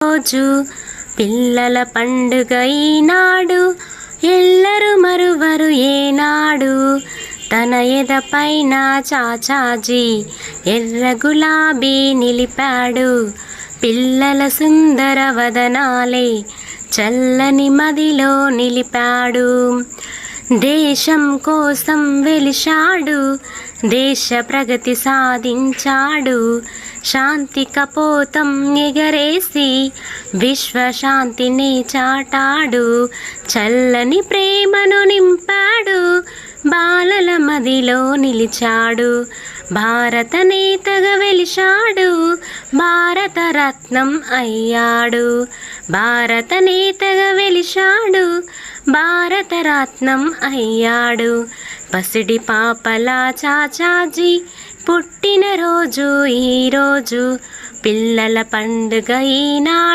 రోజు పిల్లల పండుగ ఈనాడు, ఎల్లరు మరువరు ఏనాడు. తన ఎదపైన చాచాజీ ఎర్ర గులాబీ నిలిపాడు. పిల్లల సుందర వదనాలే చల్లని మదిలో నిలిపాడు. దేశం కోసం వెలిశాడు, దేశ ప్రగతి సాధించాడు. శాంతి కపోతం ఎగరేసి విశ్వశాంతిని చాటాడు. చల్లని ప్రేమను నింపాడు, బాలల మదిలో నిలిచాడు. భారత నేతగా వెలిశాడు, భారత రత్నం అయ్యాడు. భారత నేతగా వెలిశాడు, భారత రత్నం అయ్యాడు. పసిడి పాపల చాచాజీ పుట్టినరోజు ఈరోజు, పిల్లల పండుగ ఈనాడు.